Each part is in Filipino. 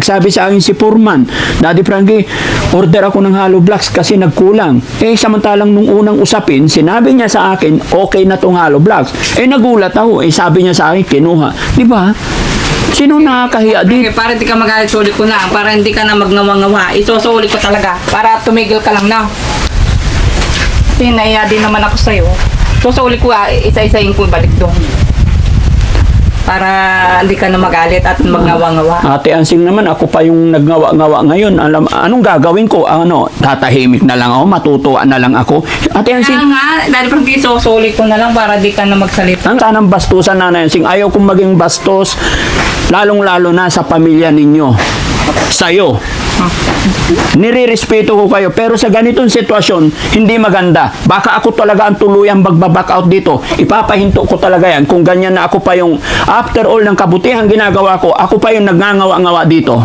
Sabi sa akin si Foreman, Daddy Frankie, order ako ng hollow blocks kasi nagkulang. Samantalang nung unang usapin, sinabi niya sa akin, okay na tong hollow blocks. Nagulat ako. Sabi niya sa akin, kinuha. Di ba? Sino nakakahiya dito? Para hindi ka magalit, sulit ko na. Para hindi ka na magnawa-ngawa. Isusulit ko talaga. Para tumigil ka lang na. Kasi naiya din naman ako sa'yo. Susulit ko, isa-isayin ko balik doon. Para hindi ka na magalit at magnawa-ngawa. Ate Ansing naman, ako pa yung nagngawa-ngawa ngayon. Anong gagawin ko? Tatahimik na lang ako, matutuwa na lang ako. Ate Ansing, Kaya nga, dahil pang isusulit ko na lang para di ka na magsalita. sanang bastusan, Nanay Ansing. Ayaw kong maging bastos, lalong-lalo na sa pamilya ninyo. Sa'yo. Nirirespeto ko kayo, pero sa ganitong sitwasyon, hindi maganda. Baka ako talaga ang tuluyang magbaback out dito. Ipapahinto ko talaga yan. Kung ganyan na ako pa yung, after all ng kabutihang ginagawa ko, ako pa yung nagngangawa-ngawa dito.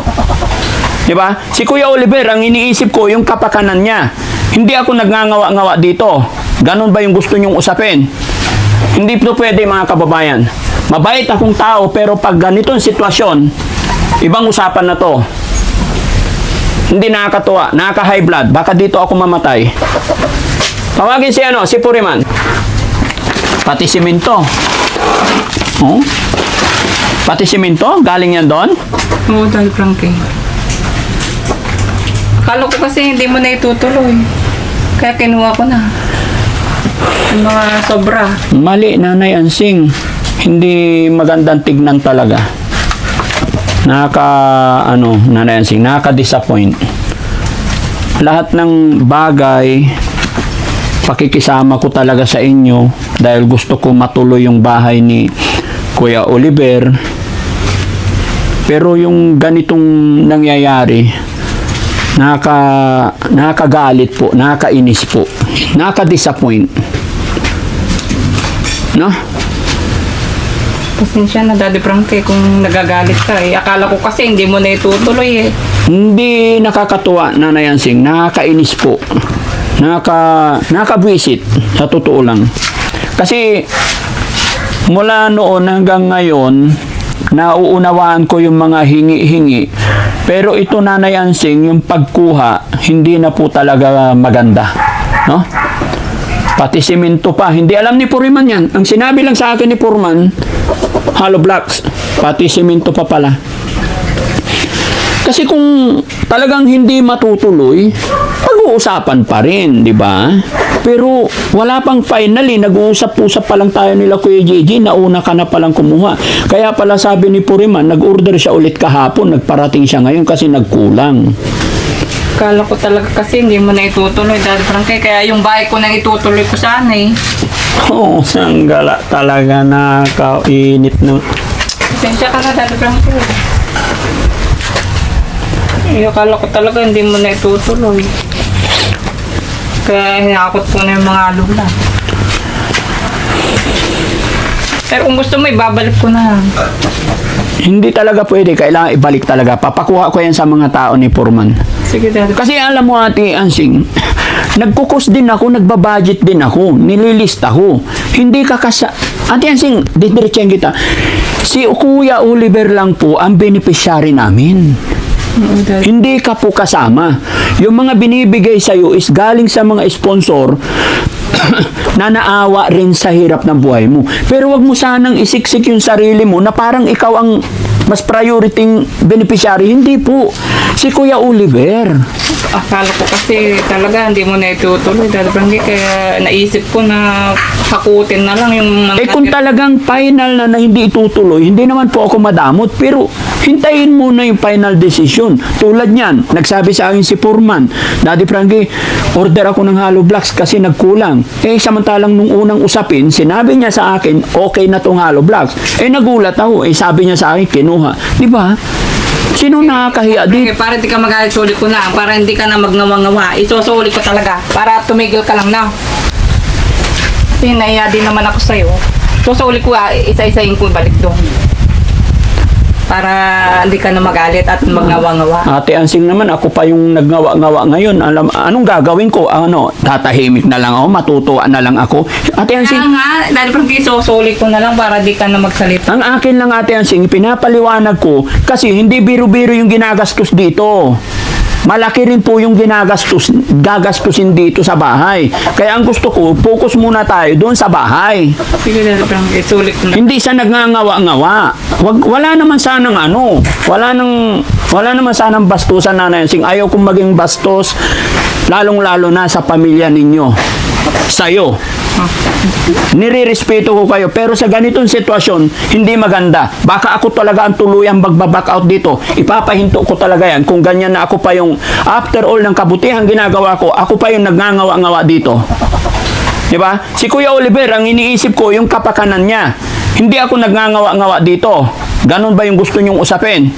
Diba? Si Kuya Oliver, ang iniisip ko, yung kapakanan niya. Hindi ako nagngangawa-ngawa dito. Ganon ba yung gusto nyong usapin? Hindi po pwede, mga kababayan. Mabait akong tao, pero pag ganitong sitwasyon, ibang usapan na to. Hindi nakakatuwa, nakaka-high blood. Baka dito ako mamatay. Tawagin si Foreman. Pati simento. Oh? Pati simento? Galing yan doon? Oo, dahil Frankie. Akala ko kasi hindi mo na itutuloy. Kaya kinuha ko na. Yung mga sobra. Mali, Nanay Ansing. Hindi magandang tignan talaga. Nanay Ansing, nakaka-disappoint. Lahat ng bagay, pakikisama ko talaga sa inyo dahil gusto ko matuloy yung bahay ni Kuya Oliver. Pero yung ganitong nangyayari, nakakagalit po, nakakainis po, nakaka-disappoint. No? Pasensya na, Daddy Frankie, kung nagagalit ka eh. Akala ko kasi hindi mo na itutuloy eh. Hindi nakakatuwa, Nanay Ansing. Nakakainis po. Nakabwisit. Sa totoo lang. Kasi, mula noon hanggang ngayon, nauunawaan ko yung mga hingi-hingi. Pero ito, Nanay Ansing, yung pagkuha, hindi na po talaga maganda. No? Pati simento pa. Hindi alam ni Foreman yan. Ang sinabi lang sa akin ni Foreman, hollow blocks. Pati simento pa pala. Kasi kung talagang hindi matutuloy, pag-uusapan pa rin, di ba? Pero wala pang finally, nag-uusap-usap pa lang tayo nila Kuya JJ, nauna ka na palang kumuha. Kaya pala sabi ni Foreman, nag-order siya ulit kahapon, nagparating siya ngayon kasi nagkulang. Akala ko talaga kasi hindi mo na itutuloy, Daddy Frankie. Kaya yung bahay ko nang itutuloy ko sana eh. Oo, sanggala talaga, nakakainit na. Pasensya ka na, Daddy Frankie. Akala ko talaga hindi mo na itutuloy. Kaya hinakot ko na yung mga lula. Pero kung gusto mo, ibabalik ko na. Hindi talaga pwede, kailangan ibalik talaga. Papakuha ko yan sa mga tao ni Foreman. Sige, Daddy. Kasi alam mo, Ate Ansing, nagkukos din ako, nagbabudget din ako, nililista ko. Hindi ka Ate Ansing, didiretsahin kita. Si Kuya Oliver lang po ang beneficiary namin. Hindi ka po kasama. Yung mga binibigay sa'yo is galing sa mga sponsor na naawa rin sa hirap ng buhay mo. Pero wag mo sanang isiksik yung sarili mo na parang ikaw ang mas priority beneficiary. Hindi po. Si Kuya Oliver. Akala ko kasi talaga hindi mo na itutuloy, Daddy Frankie. Kaya naisip ko na hakutin na lang yung mga... Kung talagang final na hindi itutuloy, hindi naman po ako madamot. Pero hintayin muna yung final decision. Tulad niyan, nagsabi sa akin si Foreman, Daddy Frankie, order ako ng hollow blocks kasi nagkulang. Samantalang nung unang usapin, sinabi niya sa akin, okay na tong hollow blocks. Nagulat ako. Sabi niya sa akin, kinuha. Di ba? Sino nakakahiya dito? Para hindi ka magalit, sulit ko na. Para hindi ka na magnawa-ngawa. Isusulit ko talaga. Para tumigil ka lang na. Kasi naiya din naman ako sa'yo. Susulit ko, isa-isayin ko balik doon. para hindi ka na magalit at magnawa-ngawa. Ate Ansing naman, ako pa yung nagngawa-ngawa ngayon. Anong gagawin ko? Tatahimik na lang ako, matutuwa na lang ako. Ate Kaya Ansing, nga, dahil parang isusulit ko na lang para di ka na magsalita. ang akin lang Ate Ansing, pinapaliwanag ko kasi hindi biro-biro yung ginagastos dito. Malaki rin po yung gagastusin dito sa bahay. Kaya ang gusto ko, focus muna tayo doon sa bahay. Sige, dahil parang isulit ko na. Hindi sa nagngangawa-ngawa. Wala naman sanang wala naman sanang bastusan, Nanay Ansing. Ayaw kong maging bastos, lalong-lalo na sa pamilya ninyo. Sa'yo. Nirirespeto ko kayo, pero sa ganitong sitwasyon, hindi maganda. Baka ako talaga ang tuluyang magbaback out dito. Ipapahinto ko talaga yan. Kung ganyan na ako pa yung, after all ng kabutihan ginagawa ko, ako pa yung nagngangawa-ngawa dito. Diba? Si Kuya Oliver, ang iniisip ko, yung kapakanan niya. Hindi ako nagngangawa-ngawa dito. Ganon ba yung gusto niyong usapin?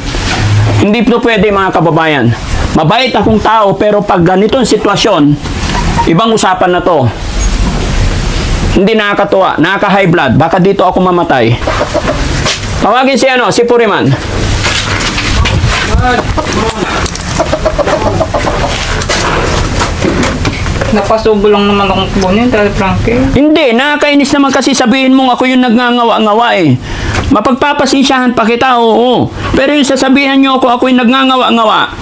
Hindi ito pwede, mga kababayan. Mabait akong tao, pero pag ganitong sitwasyon, ibang usapan na to. Hindi nakakatuwa, nakaka-high blood. Baka dito ako mamatay. Tawagin si Puriman. Napasubo lang naman akong kunin dahil Frankie. Hindi, nakakainis naman kasi sabihin mong ako yung nagngangawa-ngawa eh. Mapagpapasensyahan pa kita, oo. Pero yung sasabihan nyo ako yung nagngangawa-ngawa.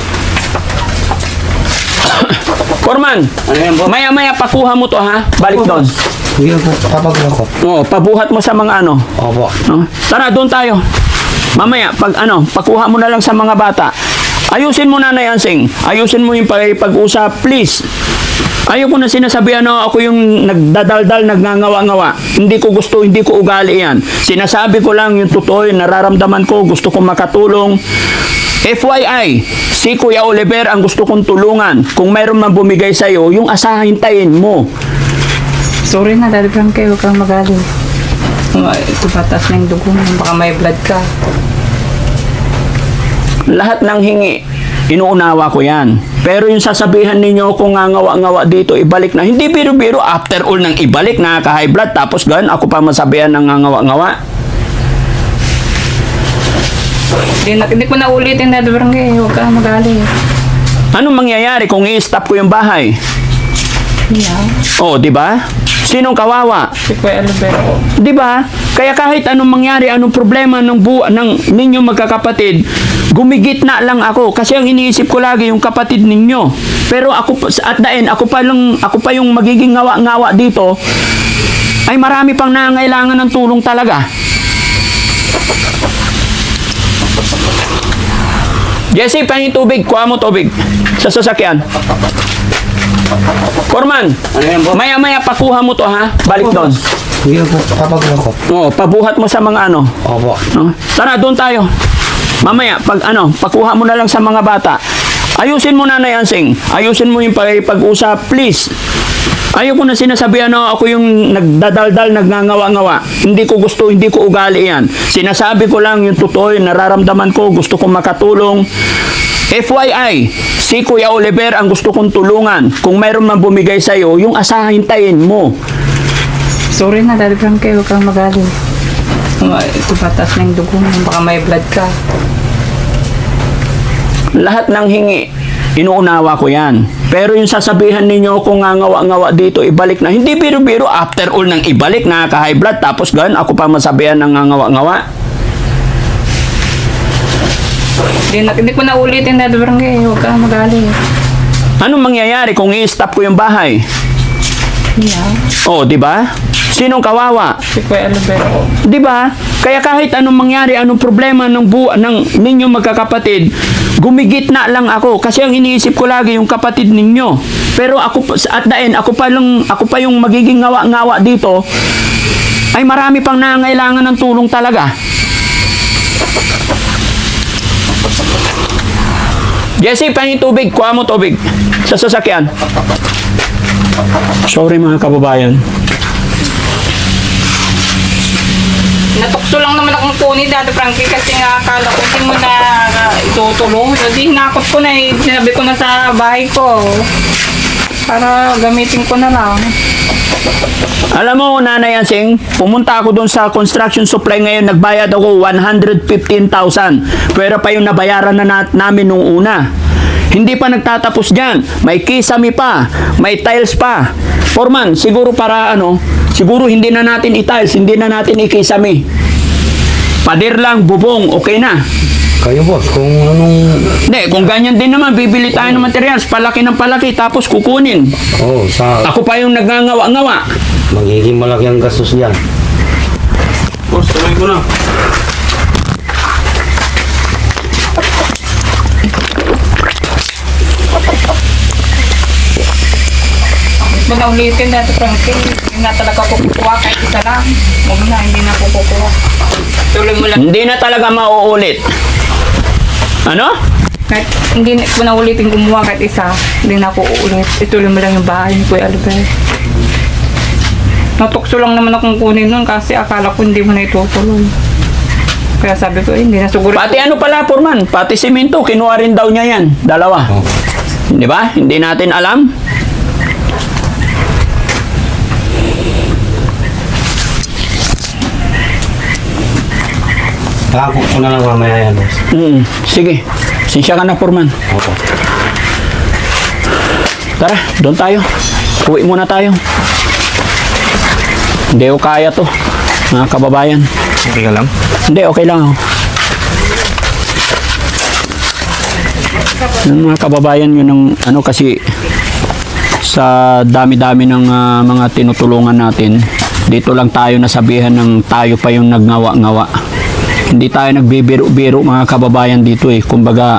Forman, Ano yan, boss? maya-maya pakuha mo to ha. Balik doon. Kuya po, papagawa ko. Oo, pabuhat mo sa mga ano. Opo. No? Tara, doon tayo. Mamaya, pakuha mo na lang sa mga bata. Ayusin mo, Nanay Ansing. Ayusin mo yung pag-usap, please. Ayoko na sinasabihan na ako yung nagdadaldal, nagngangawa-ngawa. Hindi ko gusto, hindi ko ugali yan. Sinasabi ko lang yung totoo, yung nararamdaman ko, gusto kong makatulong. FYI, si Kuya Oliver ang gusto kong tulungan. Kung mayroon man bumigay sa'yo, yung asahintayin mo. Sorry na dahil Frankie, huwag kang magalit. Ito patas na yung dugo mo, baka may blood ka. Lahat ng hingi, inuunawa ko yan. Pero yung sasabihan ninyo kung ngawa-ngawa dito, ibalik na. Hindi biro-biro, after all nang ibalik, nakaka-high blood, tapos ganun, ako pa masabihan ng ngawa-ngawa. Hindi ko na ulitin dahil Frankie, huwag kang magalit. Anong mangyayari kung i-stop ko yung bahay? Yeah. Oh, di ba? Sinong kawawa? Si Kuya Oliver. Di ba? Kaya kahit anong mangyari, anong problema ng ninyong magkakapatid, gumigitna lang ako kasi ang iniisip ko lagi yung kapatid ninyo. Pero ako at the end, ako pa yung magiging ngawa-ngawa dito. Ay marami pang nangangailangan ng tulong talaga. Jesse, pahingin tubig. Kuha mo tubig sa sasakyan. Forman, Ano yan, boss? maya-maya pakuha mo to ha. Balik doon. Kuya po, papagawa ko. Oo, pabuhat mo sa mga ano. Opo. No? Tara, doon tayo. Mamaya, pakuha mo na lang sa mga bata. Ayusin mo, Nanay Ansing. Ayusin mo yung pag-usap, please. Ayoko na sinasabihan na ako yung nagdadaldal, nagngangawa-ngawa. Hindi ko gusto, hindi ko ugali yan. Sinasabi ko lang yung totoo, yung nararamdaman ko, gusto kong makatulong. FYI, si Kuya Oliver ang gusto kong tulungan. Kung mayroon man bumigay sa'yo, yung asahintayin mo. Sorry na dahil Frankie, huwag kang magalit. Ito patas na yung dugo mo, baka may blood ka. Lahat ng hingi, inuunawa ko yan. Pero yung sasabihan ninyo kung ngawa-ngawa dito, ibalik na. Hindi biro-biro, after all nang ibalik, nakaka-high blood, tapos ganun, ako pa masabihan ng ngawa-ngawa. Hindi ko na ulitin dahil Frankie, huwag kang magalit. Anong mangyayari kung i-stop ko yung bahay? Yeah. Oh, di ba? Sinong kawawa? Si Kuya Oliver. Di ba? Kaya kahit anong mangyari, anong problema ng ninyong magkakapatid, gumigitna lang ako kasi ang iniisip ko lagi yung kapatid ninyo. Pero ako at the end, ako pa yung magiging ngawa-ngawa dito. Ay marami pang nangangailangan ng tulong talaga. Jesse, pahingin tubig. Kuha mo tubig sa sasakyan. Sorry mga kababayan. Natukso lang naman akong kunin dati Frankie kasi nga akala ko hindi mo na itutulong. Hindi hinakot ko na eh. Sinabi ko na sa bahay ko. Para gamitin ko na lang. Alam mo, Nanay Ansing, pumunta ako doon sa construction supply ngayon, nagbayad ako 115,000. Pero pa yung nabayaran na namin nung una. Hindi pa nagtatapos dyan. May kisame pa, may tiles pa. Foreman, siguro para siguro hindi na natin i-tiles, hindi na natin ikisame. Pader lang, bubong, okay na. Kayo boss, kung anong... Hindi, kung ganyan din naman, bibili tayo ng materials, palaki ng palaki, tapos kukunin. Oo, Ako pa yung nagngangawa-ngawa. magiging malaki ang gastos niyan. Boss, tuloy ko na. Huwag na ulitin na ito, Frankie. Hindi na talaga kukuha kahit isa lang. Huwag na, hindi na kukuha. Tuloy mo lang. Hindi na talaga mauulit. Ano? Kahit hindi ko na ulitin gumawa kahit isa, hindi na ako uulit. Ituloy mo lang yung bahay ni Kuya Albert. Natukso lang naman akong kunin nun kasi akala ko hindi mo na itutuloy. Kaya sabi ko, hindi na siguro. Pati ano pala, Foreman, pati simento, kinuha rin daw niya yan. Dalawa. Oh. Di ba? Hindi natin alam. Ako ko na lang mamaya yan boss. Sige. Sinsya ka na, Foreman. Opo. Tara, doon tayo. Uwi muna tayo. Hindi ko kaya to, mga kababayan. Okay ka lang? Hindi, okay lang ako. Yung mga kababayan, yun ang kasi sa dami-dami ng mga tinutulungan natin, dito lang tayo nasabihan ng tayo pa yung nagngawa-ngawa. Hindi tayo nagbibiro-biro mga kababayan dito eh. Kumbaga,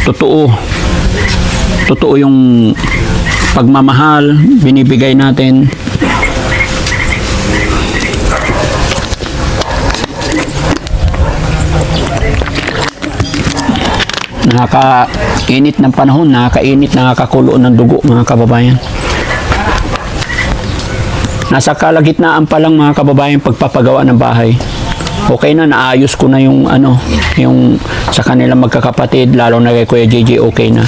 totoo yung pagmamahal, binibigay natin. Nakakainit ng panahon, nakakainit, nakakakulo ng dugo mga kababayan. Nasa kalagitnaan pa lang mga kababayan pagpapagawa ng bahay. Okay na, naayos ko na yung yung sa kanilang magkakapatid, lalo na kay Kuya JJ, okay na.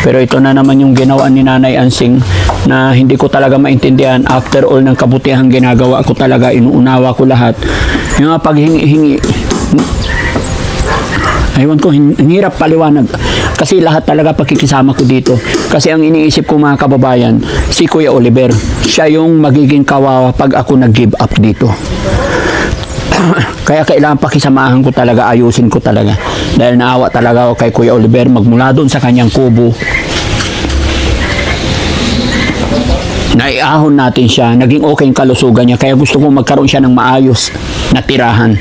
Pero ito na naman yung ginawa ni Nanay Ansing na hindi ko talaga maintindihan. After all ng kabutihan ginagawa ko talaga, inuunawa ko lahat. Yung mga paghingi-hingi, aywan ko, ang hirap paliwanag. Kasi lahat talaga pakikisama ko dito. Kasi ang iniisip ko mga kababayan, si Kuya Oliver, siya yung magiging kawawa pag ako nag-give up dito. Kaya kailangan pakisamahan ko talaga, ayusin ko talaga. Dahil naawa talaga ako kay Kuya Oliver magmula doon sa kanyang kubo. Naiahon natin siya, naging okay yung kalusugan niya. Kaya gusto kong magkaroon siya ng maayos na tirahan.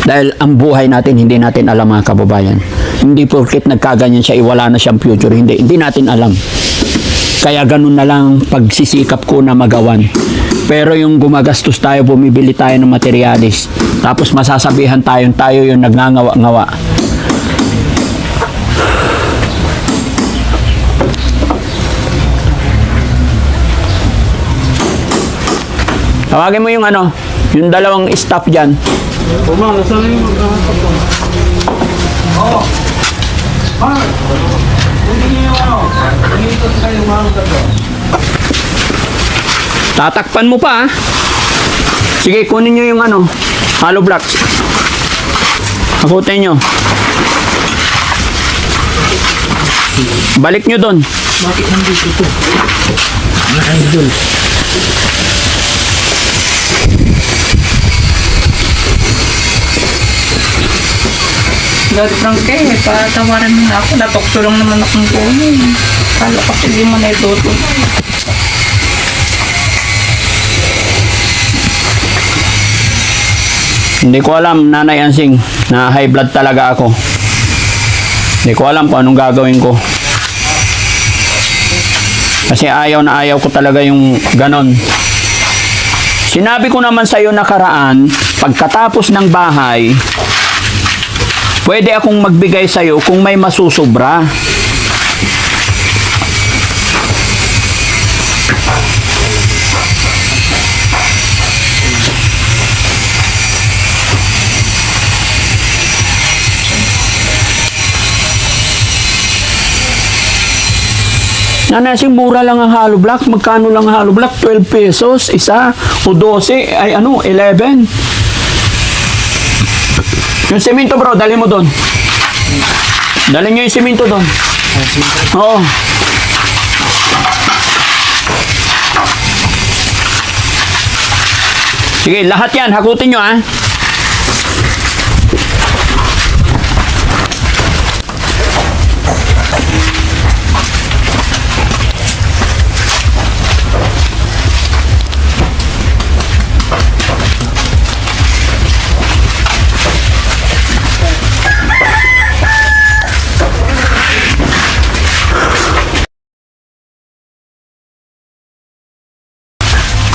Dahil ang buhay natin, hindi natin alam mga kababayan. Hindi porket nagkaganyan siya, iwala na siyang future. Hindi natin alam. Kaya ganun na lang pagsisikap ko na magawan. Pero yung gumagastos tayo, bumibili tayo ng materialis. Tapos masasabihan tayo yung nagngangawa-ngawa. Tawagin mo yung yung dalawang staff dyan. Puma, nasaan na yung Tatakpan mo pa, ha? Sige, kunin nyo yung hollow blocks. Hakutin nyo. Balik nyo doon. Bakit nandito ito? Mga idol. Dati Frankie, patawaran mo na ako. Natukso lang naman akong kunin. Kala ko hindi mo na itutuloy. Hindi ko alam, Nanay Ansing, na high blood talaga ako. Hindi ko alam kung anong gagawin ko. Kasi ayaw na ayaw ko talaga yung ganon. Sinabi ko naman sa iyo nakaraan, pagkatapos ng bahay, pwede akong magbigay sa iyo kung may masusubra. Nanasing mura lang ang hollow block. Magkano lang ang hollow block? 12 pesos isa o 12 ay 11. Yung semento bro, dali mo doon. Dali nyo yung semento doon. Oo. Sige, lahat yan. Hakutin nyo, ha?